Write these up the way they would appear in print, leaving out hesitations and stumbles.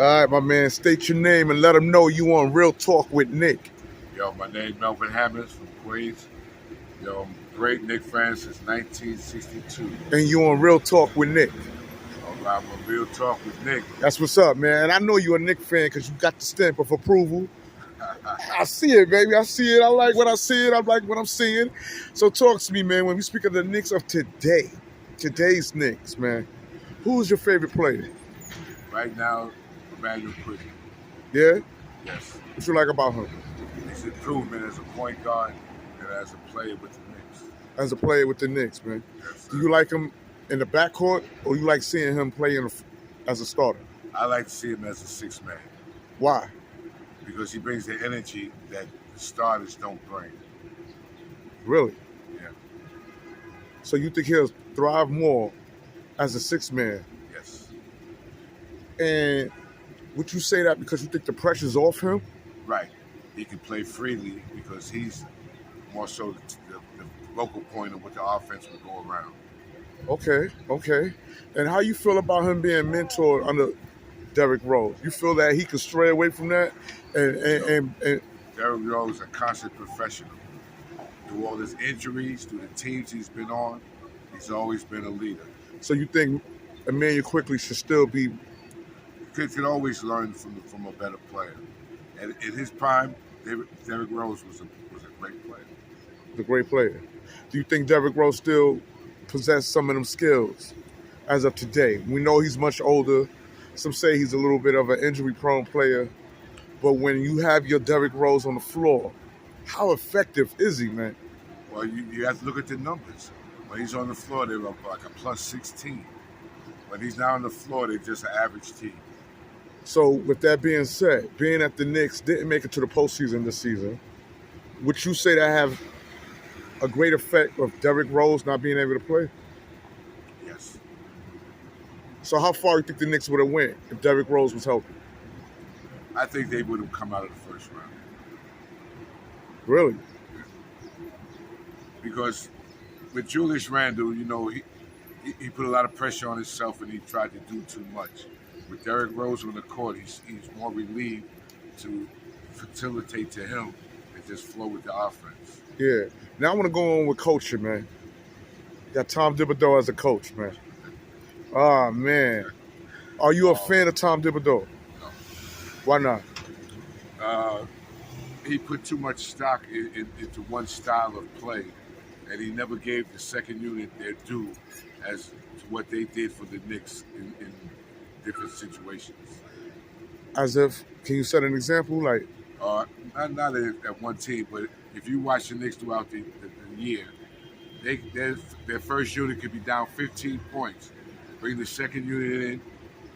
All right, my man, state your name and let them know you on Real Talk with Nick. Yo, my name Melvin Hammonds from Queens. Yo, I'm a great Knicks fan since 1962. And you on Real Talk with Nick. All right, I'm a real talk with Nick. That's what's up, man. And I know you're a Nick fan because you got the stamp of approval. I see it, baby. I see it. I like what I see it. I like what I'm seeing. So talk to me, man. When we speak of the Knicks of today, today's Knicks, man, who's your favorite player? Right now, Emmanuel Quigley. Yeah? Yes. What you like about him? His improvement as a point guard and as a player with the Knicks. As a player with the Knicks, man. Yes, Do you like him in the backcourt or you like seeing him play as a starter? I like to see him as a sixth man Why? because he brings the energy that the starters don't bring. Really? Yeah. So you think he'll thrive more as a sixth man? Yes. And would you say that because you think the pressure's off him? Right. He can play freely because he's more so the focal point of what the offense would go around. Okay. And how you feel about him being mentored under Derrick Rose? You feel that he could stray away from that? And Derrick Rose is a constant professional. Through all his injuries, through the teams he's been on, he's always been a leader. so you think Emmanuel Quigley should still be Kids can always learn from a better player. And in his prime, Derrick Rose was a great player. the great player? Do you think Derrick Rose still possess some of them skills as of today? We know he's much older. Some say he's a little bit of an injury-prone player. But when you have your Derrick Rose on the floor, how effective is he, man? Well, you have to look at the numbers. When he's on the floor, they're like a plus 16. When he's not on the floor, they're just an average team. So with that being said, being that the Knicks didn't make it to the postseason this season, would you say that have a great effect of Derrick Rose not being able to play? Yes. So how far do you think the Knicks would have went if Derrick Rose was healthy? I think they would have come out of the first round. Really? Because with Julius Randle, he put a lot of pressure on himself and he tried to do too much. With Derrick Rose on the court, he's more relieved to facilitate to him and just flow with the offense. Yeah. Now I want to go on with coaching, man. Got Tom Thibodeau as a coach, man. Ah, man. Are you a fan of Tom Thibodeau? No. Why not? He put too much stock into one style of play, and he never gave the second unit their due as to what they did for the Knicks in different situations. As if, can you set an example? Like, Not at one team, but if you watch the Knicks throughout the year, their first unit could be down 15 points. Bring the second unit in,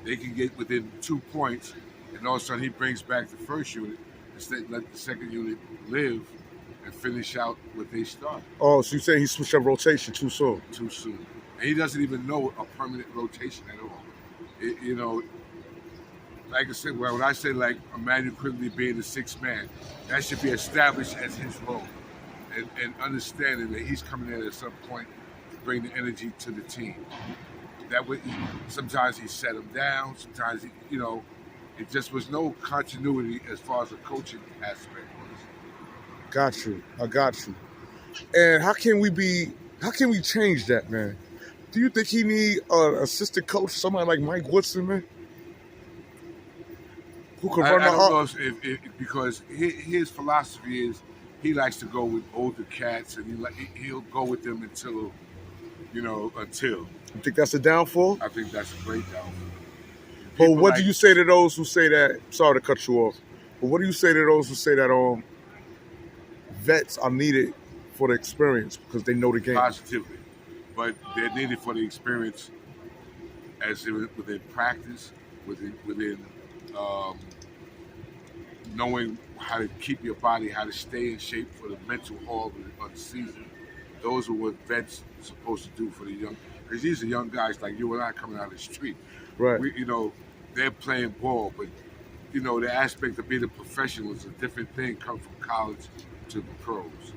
they can get within 2 points, and all of a sudden he brings back the first unit instead let the second unit live and finish out what they started. oh, so you saying he switched up rotation too soon? Too soon. And he doesn't even know a permanent rotation at all. Like I said, when I say like Emmanuel Quigley being the sixth man, that should be established as his role. And understanding that he's coming in at some point to bring the energy to the team. That way, sometimes he set him down, sometimes it just was no continuity as far as the coaching aspect was. Got you. I got you. And how can we change that, man? Do you think he need an assistant coach, somebody like Mike Woodson, man? Who could run I the don't know if because his philosophy is he likes to go with older cats and he'll go with them until. You think that's a downfall? I think that's a great downfall. But what do you say to those who say that? Sorry to cut you off. But what do you say to those who say that vets are needed for the experience because they know the game? Positively, but they're needed for the experience as within practice, within knowing how to keep your body, how to stay in shape for the mental haul of the season. Those are what vets are supposed to do for the young, because these are young guys like you and I coming out of the street. Right. They're playing ball, but the aspect of being a professional is a different thing. Come from college to the pros,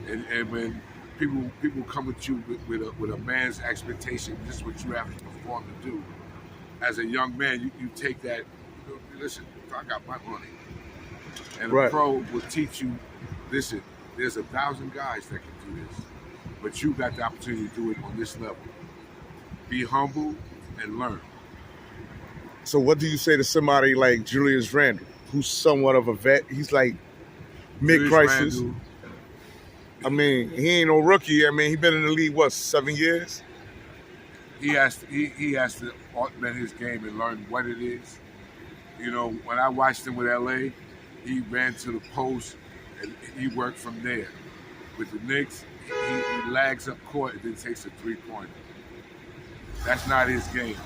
and when people come with you with a man's expectation, this is what you have to perform to do. As a young man, you take that listen, I got my money. And a Right. pro will teach you, listen, there's 1,000 guys that can do this, but you got the opportunity to do it on this level. Be humble and learn. So what do you say to somebody like Julius Randle, who's somewhat of a vet? He's like mid-crisis. Randle, I mean, he ain't no rookie. I mean, he been in the league, what, 7 years? he has to augment his game and learn what it is. You know, when I watched him with LA, he ran to the post and he worked from there. With the Knicks, he lags up court and then takes a three-pointer. That's not his game.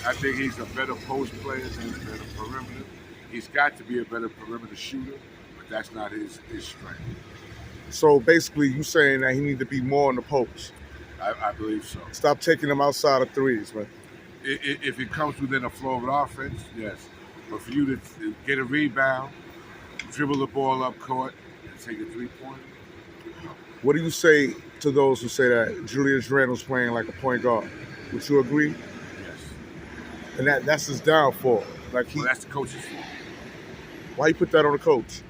I think he's a better post player than a perimeter. He's got to be a better perimeter shooter, but that's not his strength. So basically, you saying that he need to be more on the post. I believe so. Stop taking them outside of threes, man. If it comes within a flow of offense, yes. But for you to get a rebound, dribble the ball up court, and take a three-pointer, What do you say to those who say that Julius Randle's playing like a point guard? Would you agree? yes. And that's his downfall. Like Well, that's the coach's fault. why you put that on the coach?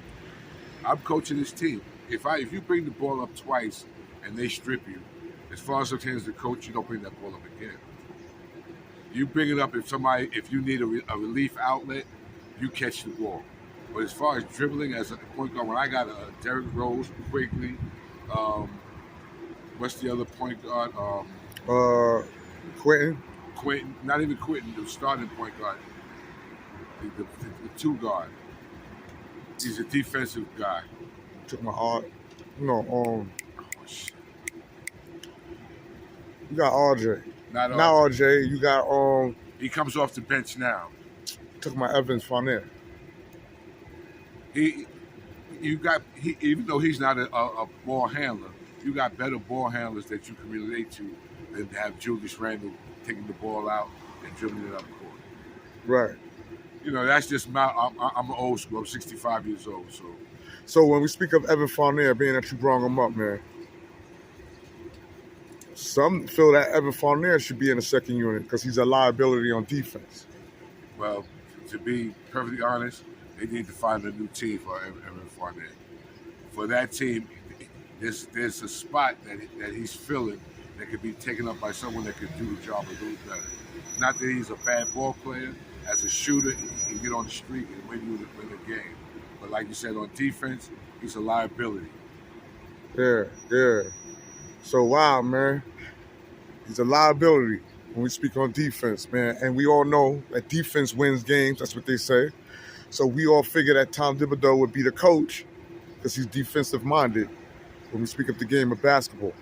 I'm coaching this team. If you bring the ball up twice and they strip you, as far as the coach, you don't bring that ball up again. You bring it up if you need a relief outlet, you catch the ball. But as far as dribbling as a point guard, when I got Derrick Rose, Quigley, what's the other point guard? Quentin? Quentin, not even Quentin, the starting point guard, the two guard. He's a defensive guy. Took my art. No, Oh, shit. you got RJ. Not Now all. RJ, you got He comes off the bench now. took my Evans Fournier. Even though he's not a ball handler, you got better ball handlers that you can relate to than to have Julius Randle taking the ball out and dribbling it up court. Right. You know, that's just I'm an old school. I'm 65 years old, so So when we speak of Evan Fournier, being that you brought him up, man, some feel that Evan Fournier should be in the second unit because he's a liability on defense. well, to be perfectly honest, they need to find a new team for Evan Fournier. For that team, there's a spot that he's filling that could be taken up by someone that could do the job a little better. Not that he's a bad ball player. As a shooter, he can get on the streak and win a game. But like you said, on defense, he's a liability. Yeah, yeah. So wow, man, he's a liability when we speak on defense, man. And we all know that defense wins games. That's what they say. So we all figure that Tom Thibodeau would be the coach because he's defensive minded when we speak of the game of basketball.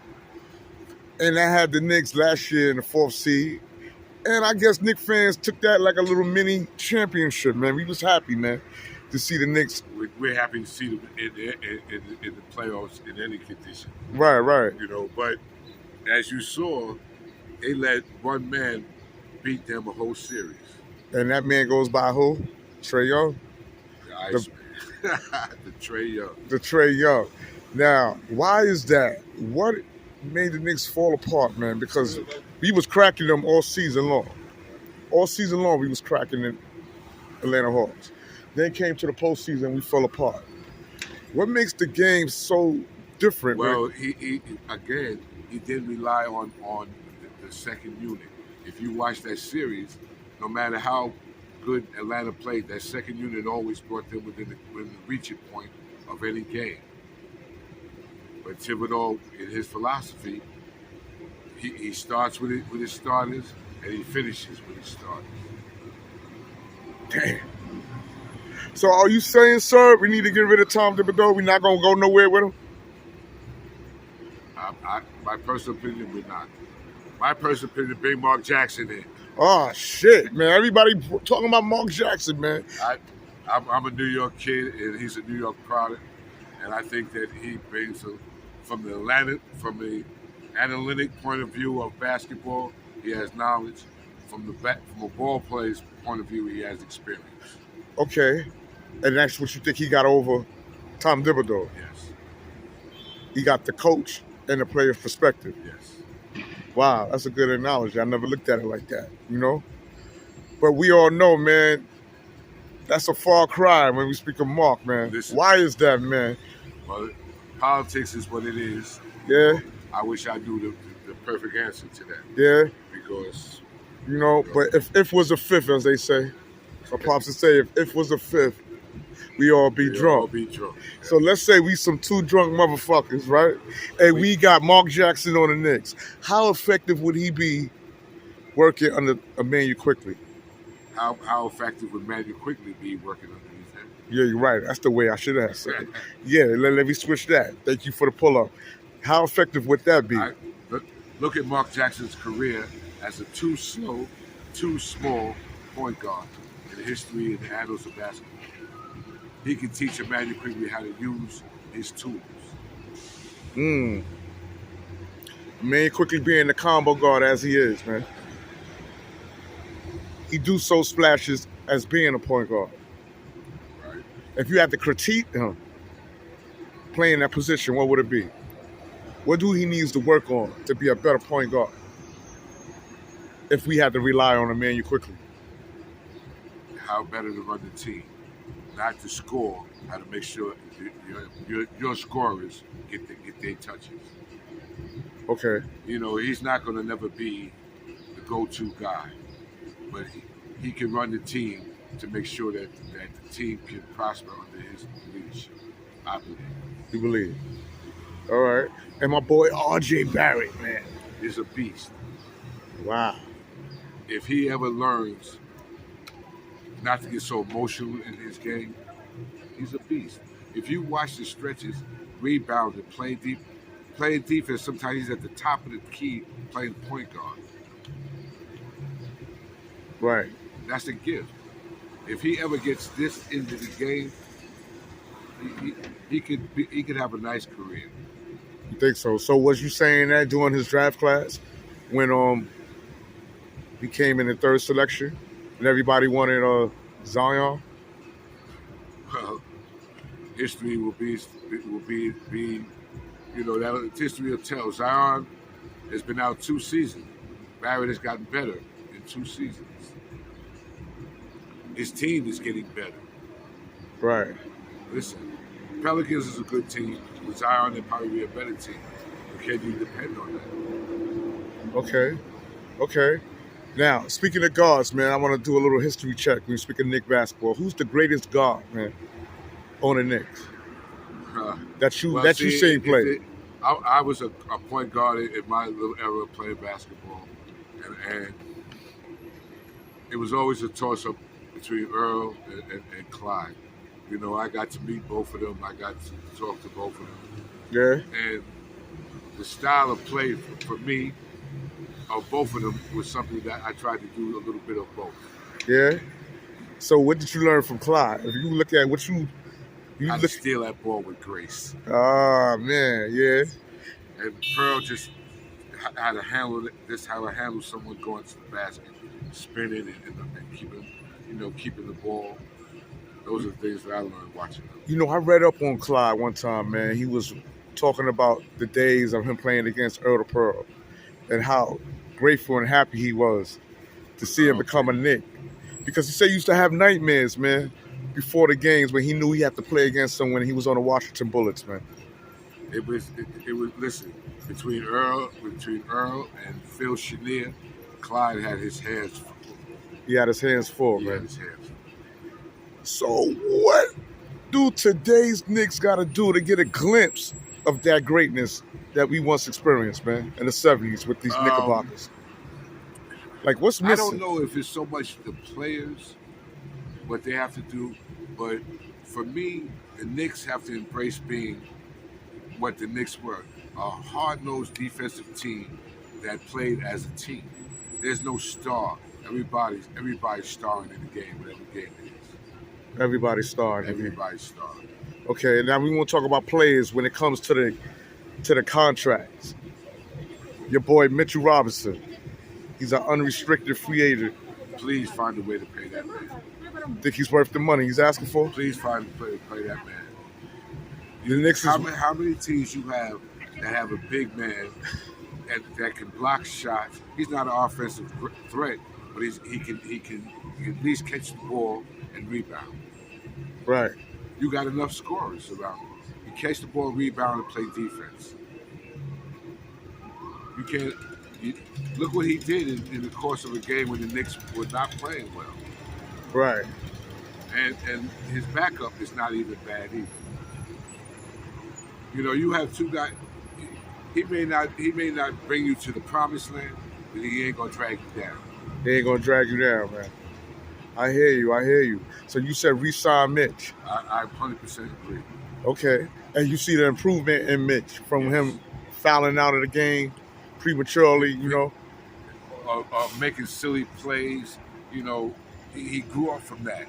And I had the Knicks last year in the 4th seed. And I guess Knicks fans took that like a little mini championship, man. We was happy, man, to see the Knicks. We're happy to see them in the playoffs in any condition. Right. You know, but as you saw, they let one man beat them a whole series. And that man goes by who? Trae Young? The Iceman. The Trae Young. The Trae Young. Now, why is that? What made the Knicks fall apart, man? Because we was cracking them all season long. All season long, we was cracking the Atlanta Hawks. Then came to the postseason, we fell apart. What makes the game so different? Well, man? he did rely on the second unit. If you watch that series, no matter how good Atlanta played, that second unit always brought them within the reaching point of any game. But Thibodeau, in his philosophy, he starts with his starters and he finishes with his starters. Damn. So are you saying, sir, we need to get rid of Tom Thibodeau? We're not going to go nowhere with him? My personal opinion would not. My personal opinion, bring Mark Jackson in. Oh, shit, man. Everybody talking about Mark Jackson, man. I'm a New York kid, and he's a New York product. And I think that he brings, from the analytic point of view of basketball, he has knowledge. From a ball player's point of view, he has experience. Okay. And that's what you think he got over Tom Thibodeau? Yes. He got the coach and the player's perspective. Yes. Wow, that's a good analogy. I never looked at it like that, you know? But we all know, man, That's a far cry when we speak of Mark, man. Listen. Why is that, man? Well, politics is what it is. Yeah, I wish I knew the perfect answer to that yeah. because But if was a fifth, as they say, my pops would say, if was a fifth, we all be we drunk. all be drunk. So let's say we some two drunk motherfuckers, right? And we got Mark Jackson on the Knicks. How effective would he be working under Emmanuel Quickly? How effective would Manuel Quickly be working underneath him? Yeah, you're right. That's the way I should have said it. Yeah, let me switch that. Thank you for the pull-up. How effective would that be? Look at Mark Jackson's career as a too small point guard in the history and the annals of basketball. He can teach Emmanuel Quickly how to use his tools. Emmanuel Quickly being the combo guard as he is, man. He do so splashes as being a point guard. Right. If you had to critique him playing that position, what would it be? What do he needs to work on to be a better point guard? If we had to rely on Emmanuel Quickly. How better to run the team. Not to score, how to make sure your scorers get their touches. Okay. He's not going to never be the go-to guy, but he can run the team to make sure that the team can prosper under his leadership. I believe. You believe? All right. And my boy R.J. Barrett, man, is a beast. Wow. If he ever learns not to get so emotional in his game, he's a beast. If you watch the stretches, rebounding, playing defense, sometimes he's at the top of the key playing point guard. Right. That's a gift. If he ever gets this into the game, he could have a nice career. You think so? So was you saying that during his draft class when he came in the third selection and everybody wanted Zion? Well, history will be that history will tell. Zion has been out 2 seasons. Barrett has gotten better in 2 seasons. His team is getting better. Right. Listen, Pelicans is a good team. With Zion, they'd probably be a better team. But can you depend on that? Okay. Now, speaking of guards, man, I want to do a little history check when we speak of Knicks basketball. Who's the greatest guard, man, on the Knicks? That you seen play? I was a point guard in my little era of playing basketball, and it was always a toss-up between Earl and Clyde. I got to meet both of them. I got to talk to both of them. Yeah. And the style of play for me, of both of them, was something that I tried to do a little bit of both. Yeah. So what did you learn from Clyde? If you look at what you steal that ball with grace. Ah, man, yeah. And Pearl just how to handle it. This how to handle someone going to the basket, spinning and keeping the ball. Those are the things that I learned watching them. I read up on Clyde one time, man. He was talking about the days of him playing against Earl Pearl and how grateful and happy he was to see him become a Knick. Because he said he used to have nightmares, man, before the games when he knew he had to play against them when he was on the Washington Bullets, man. It was listen, between Earl and Phil Chenier, Clyde had his hands full. He had his hands full, man. Had his hands full. So what do today's Knicks got to do to get a glimpse of that greatness that we once experienced, man, in the 70s with these Knickerbockers? Like, what's missing? I don't know if it's so much the players, what they have to do, but for me, the Knicks have to embrace being what the Knicks were, a hard-nosed defensive team that played as a team. There's no star. Everybody's starring in the game, whatever game it is. Everybody's starring. Everybody's starring. Okay, now we want to talk about players when it comes to the contracts. Your boy Mitchell Robinson, he's an unrestricted free agent. Please find a way to pay that man. Think he's worth the money he's asking for? Please find a way to pay that man. The Knicks how many teams you have that have a big man that can block shots? He's not an offensive threat, but he can at least catch the ball and rebound. Right. You got enough scorers around you. You catch the ball, rebound, and play defense. You can't. You, look what he did in the course of a game when the Knicks were not playing well. Right. And his backup is not even bad either. You know, you have two guys. He may not bring you to the promised land, but he ain't gonna drag you down. They ain't gonna drag you down, man. I hear you. I hear you. So you said re-sign Mitch. I 100% agree. Okay. And you see the improvement in Mitch from Yes. him fouling out of the game prematurely, you know? Making silly plays. You know, he grew up from that.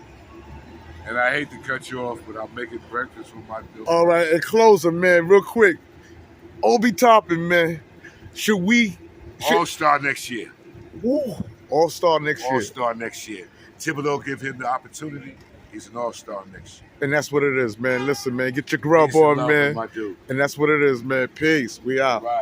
And I hate to cut you off, but I'm making breakfast with my dude. All right, and closer, man, real quick. Obi Toppin, man. Should we All-Star next year. All-Star next year? All-Star next year. Thibodeau give him the opportunity. He's an all-star next year. And that's what it is, man. Listen, man, get your grub Peace and on, love, man. my dude. And that's what it is, man. Peace. We out. Right.